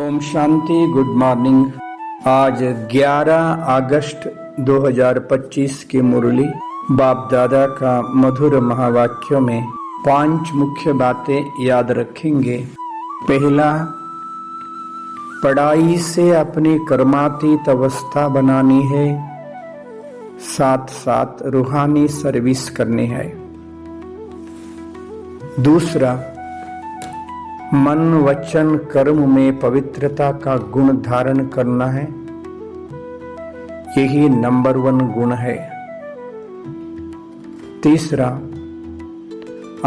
Om Shanti. Good morning. आज 11 अगस्त 2025 की मुरली बाप दादा का मधुर महावाक्यों में 5 मुख्य बातें याद रखेंगे। पहला, पढ़ाई से अपनी कर्मातीत अवस्था बनानी है, साथ साथ रूहानी सर्विस करनी है। दूसरा, मन वचन कर्म में पवित्रता का गुण धारण करना है, यही नंबर 1 गुण है। तीसरा,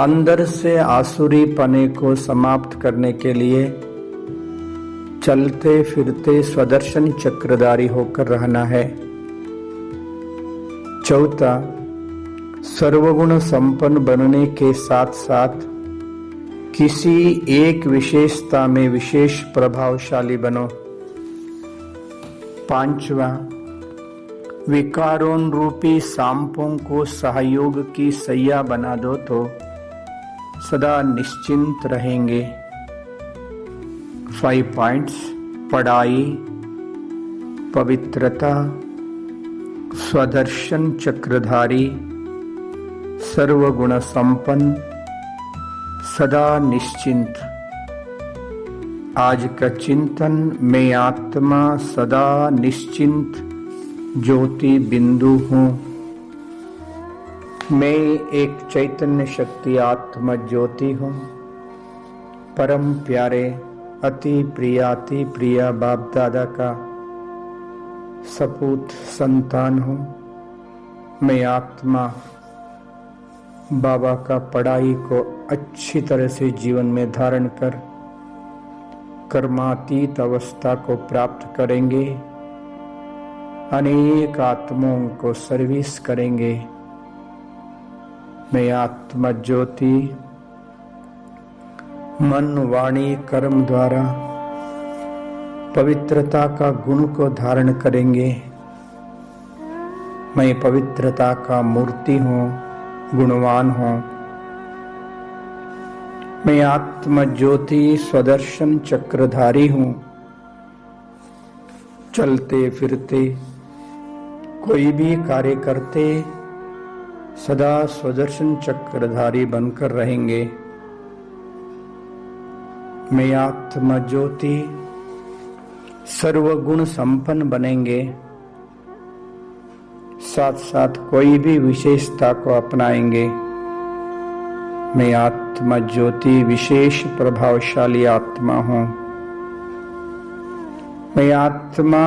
अंदर से आसुरी पने को समाप्त करने के लिए चलते फिरते स्वदर्शन चक्रधारी होकर रहना है। चौथा, सर्वगुण संपन्न बनने के साथ साथ किसी एक विशेषता में विशेष प्रभावशाली बनो। पांचवा, विकारों रूपी सांपों को सहयोग की सैया बना दो तो सदा निश्चिंत रहेंगे। 5 पॉइंट्स: पढ़ाई, पवित्रता, स्वदर्शन चक्रधारी, सर्वगुण संपन्न, सदा निश्चिंत। आज का चिंतन: मैं आत्मा सदा निश्चिंत ज्योति बिंदु हूँ। मैं एक चैतन्य शक्ति आत्मा ज्योति हूँ। परम प्यारे अति प्रिया बाप दादा का सपूत संतान हूँ। मैं आत्मा बाबा का पढ़ाई को अच्छी तरह से जीवन में धारण कर कर्मातीत अवस्था को प्राप्त करेंगे, अनेक आत्माओं को सर्विस करेंगे। मैं आत्मा ज्योति मन वाणी कर्म द्वारा पवित्रता का गुण को धारण करेंगे। मैं पवित्रता का मूर्ति हूँ, गुणवान हूँ। मैं आत्मा ज्योति स्वदर्शन चक्रधारी हूँ। चलते फिरते कोई भी कार्य करते सदा स्वदर्शन चक्रधारी बनकर रहेंगे। मैं आत्मा ज्योति सर्वगुण संपन्न बनेंगे, साथ साथ कोई भी विशेषता को अपनाएंगे। मैं आत्मा ज्योति विशेष प्रभावशाली आत्मा हूँ। मैं आत्मा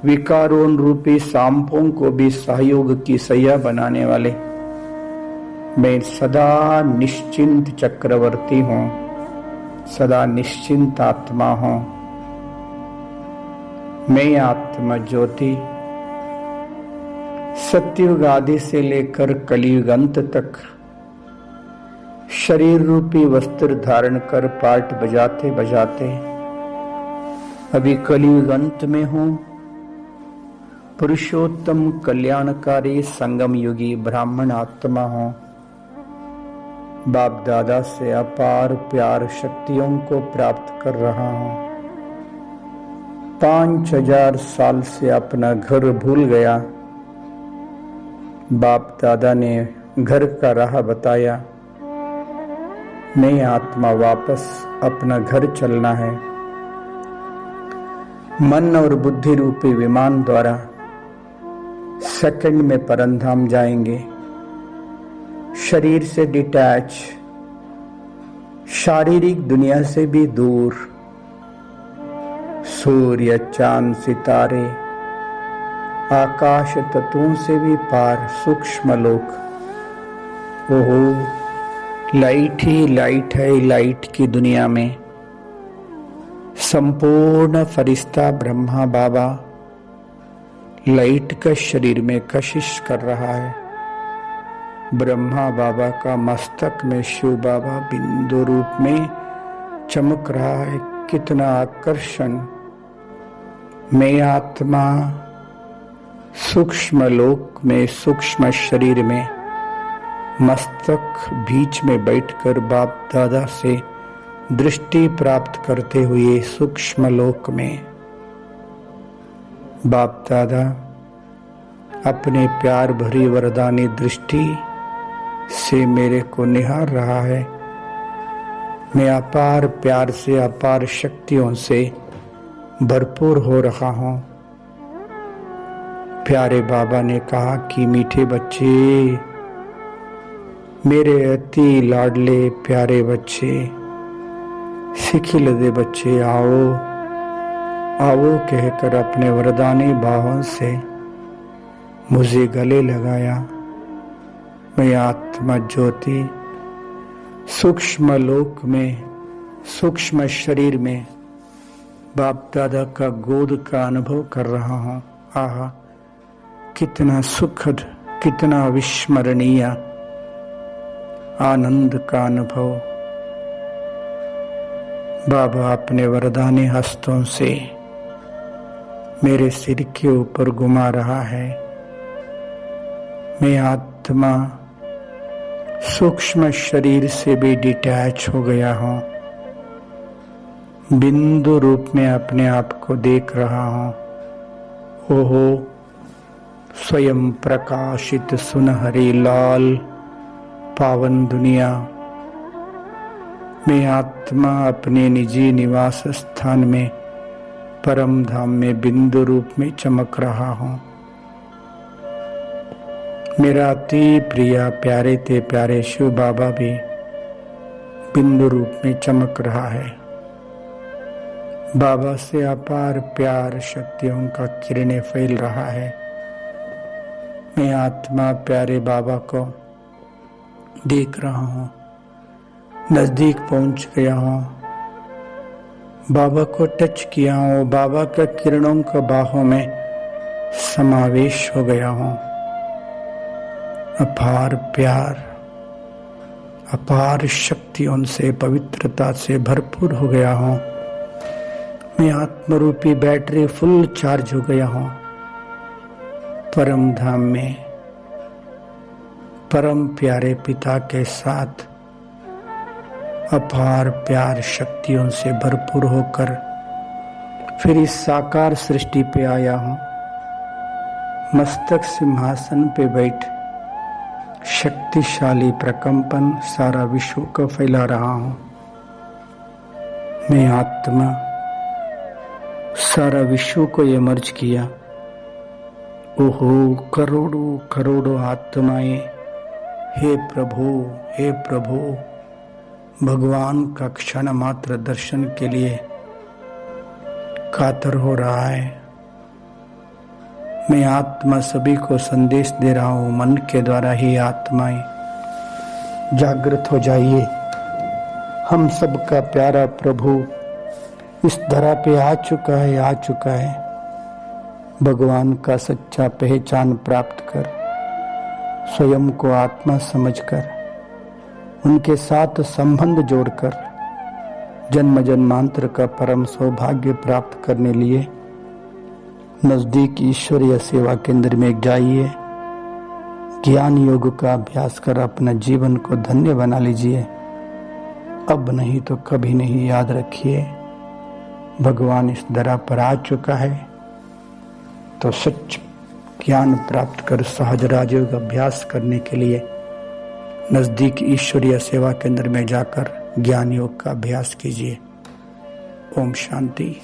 विकारों रूपी सांपों को भी सहयोग की सैया बनाने वाले। मैं सदा निश्चिंत चक्रवर्ती हूँ, सदा निश्चिंत आत्मा हूँ। मैं आत्मा ज्योति सत्ययुग आदि से लेकर कलियुग अंत तक शरीर रूपी वस्त्र धारण कर पाठ बजाते बजाते अभी कलियुग अंत में हूँ। पुरुषोत्तम कल्याणकारी संगम युगी ब्राह्मण आत्मा हूँ। बाप दादा से अपार प्यार शक्तियों को प्राप्त कर रहा हूँ। 5000 साल से अपना घर भूल गया। बाप दादा ने घर का राह बताया। मैं आत्मा वापस अपना घर चलना है। मन और बुद्धि रूपी विमान द्वारा सेकंड में परमधाम जाएंगे। शरीर से डिटैच, शारीरिक दुनिया से भी दूर, सूर्य चांद सितारे आकाश तत्वों से भी पार सूक्ष्म लोक। ओहो, लाइट ही लाइट है। लाइट की दुनिया में संपूर्ण फरिश्ता ब्रह्मा बाबा लाइट का शरीर में कशिश कर रहा है। ब्रह्मा बाबा का मस्तक में शिव बाबा बिंदु रूप में चमक रहा है। कितना आकर्षण! मैं आत्मा सूक्ष्म लोक में सूक्ष्म शरीर में मस्तक बीच में बैठकर बाप दादा से दृष्टि प्राप्त करते हुए सूक्ष्म लोक में बाप दादा अपने प्यार भरी वरदानी दृष्टि से मेरे को निहार रहा है। मैं अपार प्यार से, अपार शक्तियों से भरपूर हो रहा हूँ। प्यारे बाबा ने कहा कि मीठे बच्चे, मेरे अति लाडले प्यारे बच्चे, सिखिलदे बच्चे, आओ आओ कहकर अपने वरदानी बाहों से मुझे गले लगाया। मैं आत्मा ज्योति सूक्ष्म लोक में, सूक्ष्म शरीर में बाप दादा का गोद का अनुभव कर रहा हूँ। आहा, कितना सुखद, कितना अविस्मरणीय आनंद का अनुभव। बाबा अपने वरदानी हस्तों से मेरे सिर के ऊपर घुमा रहा है। मैं आत्मा सूक्ष्म शरीर से भी डिटैच हो गया हूँ। बिंदु रूप में अपने आप को देख रहा हूँ। ओहो, स्वयं प्रकाशित सुनहरी लाल पावन दुनिया। मैं आत्मा अपने निजी निवास स्थान में, परम धाम में बिंदु रूप में चमक रहा हूँ। मेरा अति प्रिय प्यारे ते प्यारे शिव बाबा भी बिंदु रूप में चमक रहा है। बाबा से अपार प्यार शक्तियों का किरणें फैल रहा है। मैं आत्मा प्यारे बाबा को देख रहा हूँ, नजदीक पहुंच गया हूँ, बाबा को टच किया हूँ, बाबा का किरणों का बाहों में समावेश हो गया हूँ। अपार प्यार, अपार शक्तियों से, पवित्रता से भरपूर हो गया हूँ। मैं आत्मरूपी बैटरी फुल चार्ज हो गया हूँ। परम धाम में परम प्यारे पिता के साथ अपार प्यार शक्तियों से भरपूर होकर फिर इस साकार सृष्टि पे आया हूँ। मस्तक सिंहासन पे बैठ शक्तिशाली प्रकंपन सारा विश्व को फैला रहा हूँ। मैं आत्मा सारा विश्व को ये मर्ज किया। ओहो, करोड़ों करोड़ों आत्माएं, हे प्रभु, हे प्रभु, भगवान का क्षण मात्र दर्शन के लिए कातर हो रहा है। मैं आत्मा सभी को संदेश दे रहा हूँ। मन के द्वारा ही आत्माएं जागृत हो जाइए। हम सबका प्यारा प्रभु इस धरा पे आ चुका है, आ चुका है। भगवान का सच्चा पहचान प्राप्त कर, स्वयं को आत्मा समझकर, उनके साथ संबंध जोड़कर जन्म जन्मांतर का परम सौभाग्य प्राप्त करने लिए नजदीक ईश्वरीय सेवा केंद्र में जाइए। ज्ञान योग का अभ्यास कर अपना जीवन को धन्य बना लीजिए। अब नहीं तो कभी नहीं, याद रखिए भगवान इस धरा पर आ चुका है। तो सच ज्ञान प्राप्त कर सहज राजयोग अभ्यास करने के लिए नजदीक ईश्वरीय सेवा केंद्र में जाकर ज्ञान योग का अभ्यास कीजिए। ओम शांति।